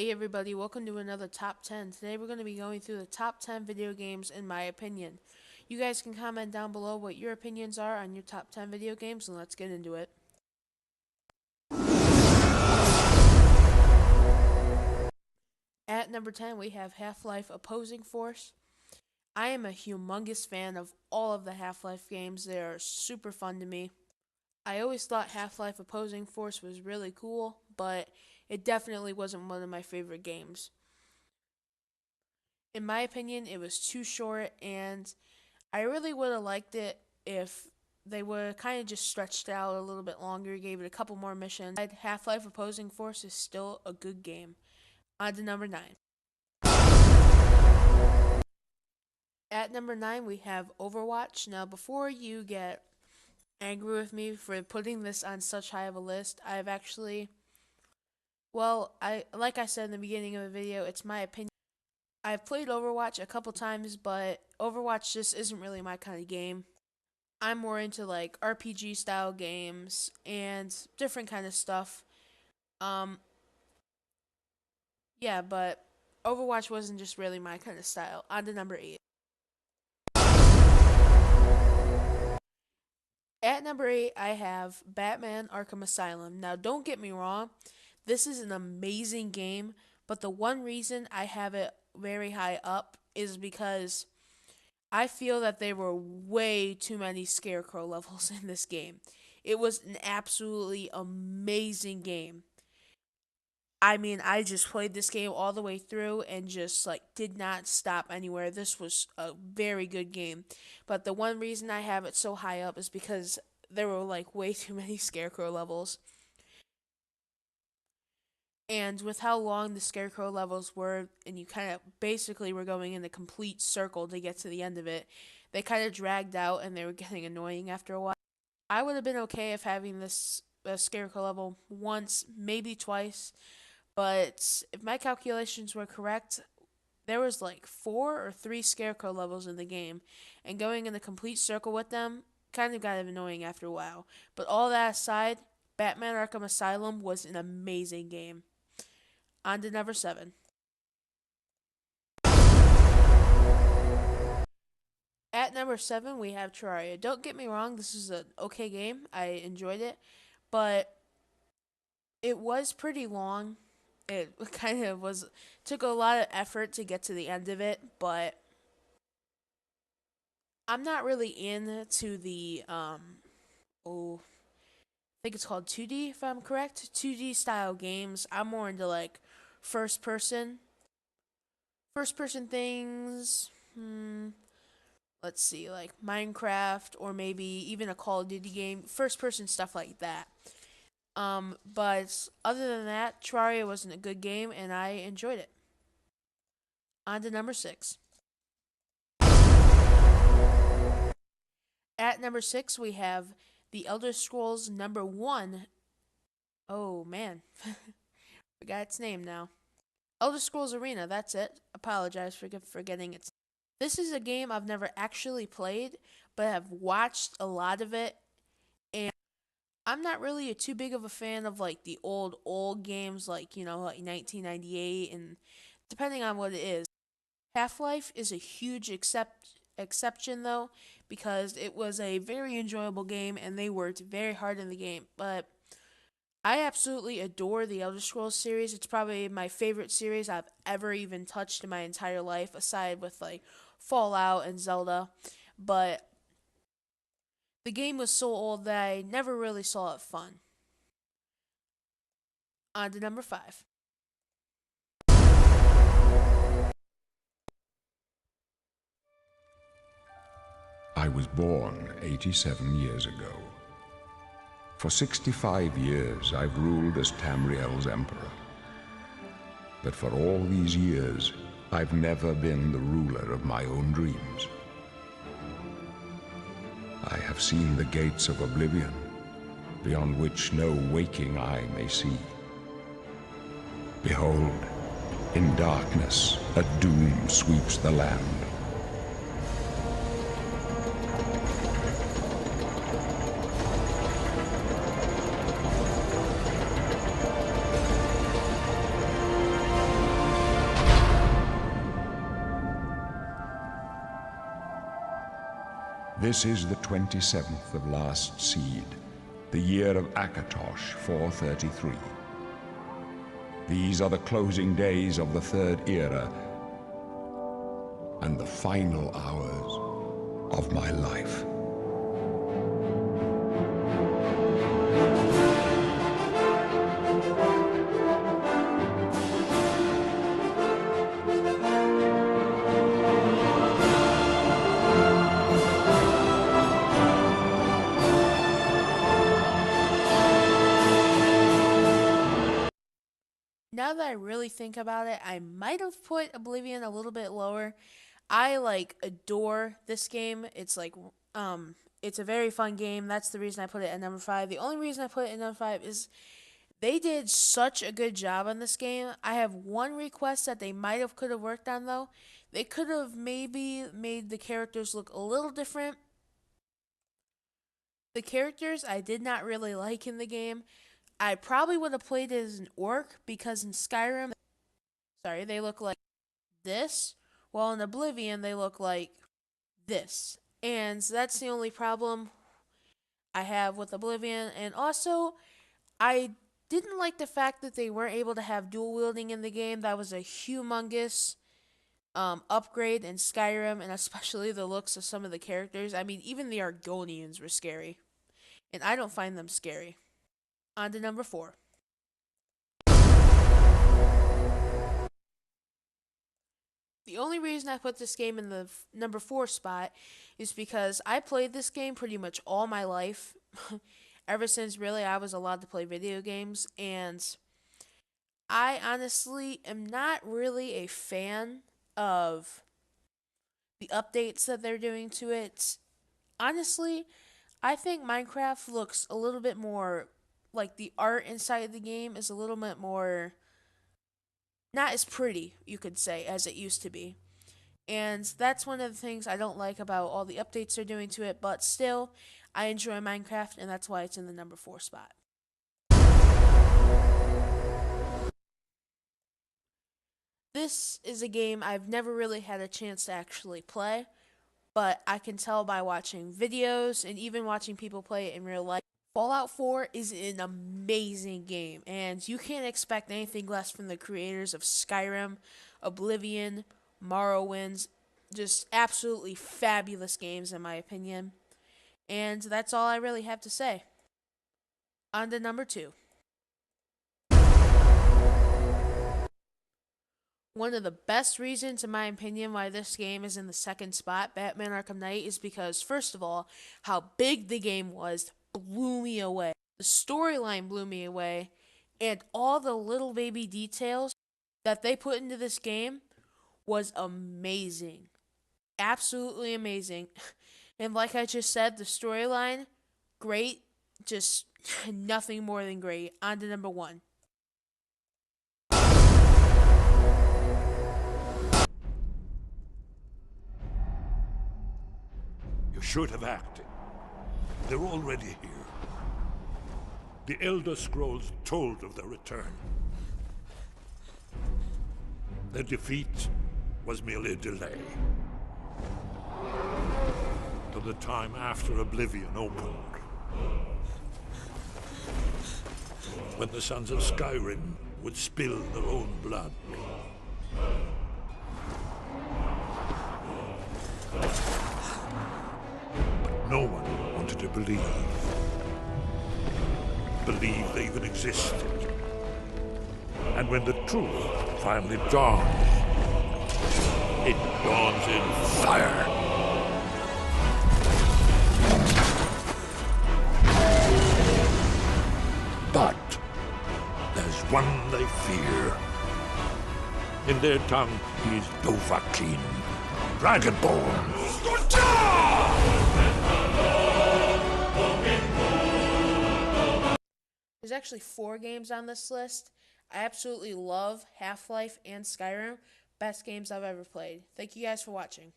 Hey everybody, welcome to another Top 10. Today we're going to be going through the top 10 video games in my opinion. You guys can comment down below what your opinions are on your top 10 video games, and let's get into it. At number 10 we have Half-Life Opposing Force. I am a humongous fan of all of the Half-Life games. They are super fun to me. I always thought Half-Life Opposing Force was really cool, but it definitely wasn't one of my favorite games. In my opinion, it was too short, and I really would have liked it if they would kind of just stretched it out a little bit longer, gave it a couple more missions. Half-Life Opposing Force is still a good game. On to number 9. At number 9, we have Overwatch. Now, before you get angry with me for putting this on such high of a list, I've actually, like I said in the beginning of the video, it's my opinion. I've played Overwatch a couple times, but Overwatch just isn't really my kind of game. I'm more into like RPG style games and different kind of stuff. Um yeah, but Overwatch wasn't just really my kind of style. On to number 8. At number 8, I have Batman Arkham Asylum. Now, don't get me wrong, this is an amazing game, but the one reason I have it very high up is because I feel that there were way too many Scarecrow levels in this game. It was an absolutely amazing game. I mean, I just played this game all the way through and just like did not stop anywhere. This was a very good game. But the one reason I have it so high up is because there were like way too many Scarecrow levels. And with how long the Scarecrow levels were, and you kind of basically were going in a complete circle to get to the end of it, they kind of dragged out and they were getting annoying after a while. I would have been okay if having this Scarecrow level once, maybe twice, but if my calculations were correct, there was like 4 or 3 Scarecrow levels in the game, and going in a complete circle with them kind of got annoying after a while. But all that aside, Batman Arkham Asylum was an amazing game. On to number 7. At number 7, we have Terraria. Don't get me wrong, this is an okay game. I enjoyed it, but it was pretty long. It kind of took a lot of effort to get to the end of it, but I'm not really into the I think it's called 2D if I'm correct. 2D style games. I'm more into like first person first person things. Let's see, like Minecraft or maybe even a Call of Duty game, first person stuff like that. But other than that, Terraria wasn't a good game and I enjoyed it. On to number 6. At number 6, we have The Elder Scrolls number 1. Oh man, forgot its name now. Elder Scrolls Arena, that's it. Apologize for forgetting its. This is a game I've never actually played, but have watched a lot of it, and I'm not really too big of a fan of like the old games like, like 1998 and depending on what it is. Half-Life is a huge exception though because it was a very enjoyable game and they worked very hard in the game. But I absolutely adore the Elder Scrolls series. It's probably my favorite series I've ever even touched in my entire life, aside with like Fallout and Zelda. But the game was so old that I never really saw it fun. On to number 5. I was born 87 years ago. For 65 years, I've ruled as Tamriel's emperor. But for all these years, I've never been the ruler of my own dreams. I have seen the gates of oblivion, beyond which no waking eye may see. Behold, in darkness, a doom sweeps the land. This is the 27th of Last Seed, the year of Akatosh 433. These are the closing days of the Third Era and the final hours of my life. Now that I really think about it, I might have put Oblivion a little bit lower. I adore this game. It's a very fun game. That's the reason I put it at number 5. The only reason I put it at number 5 is they did such a good job on this game. I have one request that they could have worked on though. They could have maybe made the characters look a little different. The characters I did not really like in the game. I probably would have played it as an orc because in Skyrim, they look like this, while in Oblivion they look like this. And that's the only problem I have with Oblivion. And also, I didn't like the fact that they weren't able to have dual wielding in the game. That was a humongous upgrade in Skyrim, and especially the looks of some of the characters. I mean, even the Argonians were scary, and I don't find them scary. On to number 4. The only reason I put this game in the number 4 spot is because I played this game pretty much all my life, ever since really I was allowed to play video games, and I honestly am not really a fan of the updates that they're doing to it. Honestly, I think Minecraft looks a little bit more like the art inside of the game is a little bit more not as pretty, you could say, as it used to be. And that's one of the things I don't like about all the updates they're doing to it, but still, I enjoy Minecraft, and that's why it's in the number 4 spot. This is a game I've never really had a chance to actually play, but I can tell by watching videos and even watching people play it in real life. Fallout 4 is an amazing game, and you can't expect anything less from the creators of Skyrim, Oblivion, Morrowind. Just absolutely fabulous games, in my opinion. And that's all I really have to say. On to number 2. One of the best reasons, in my opinion, why this game is in the second spot, Batman Arkham Knight, is because, first of all, how big the game was blew me away. The storyline blew me away, and all the little baby details that they put into this game was amazing. Absolutely amazing. And like I just said, the storyline, great. Just nothing more than great. On to number 1. You should have acted. They're already here. The Elder Scrolls told of their return. Their defeat was merely a delay. Till the time after Oblivion opened. When the Sons of Skyrim would spill their own blood. No one wanted to believe they even existed. And when the truth finally dawns, it dawns in fire. But there's one they fear. In their tongue, he's Dovahkiin, Dragonborn. There's actually 4 games on this list. I absolutely love Half-Life and Skyrim. Best games I've ever played. Thank you guys for watching.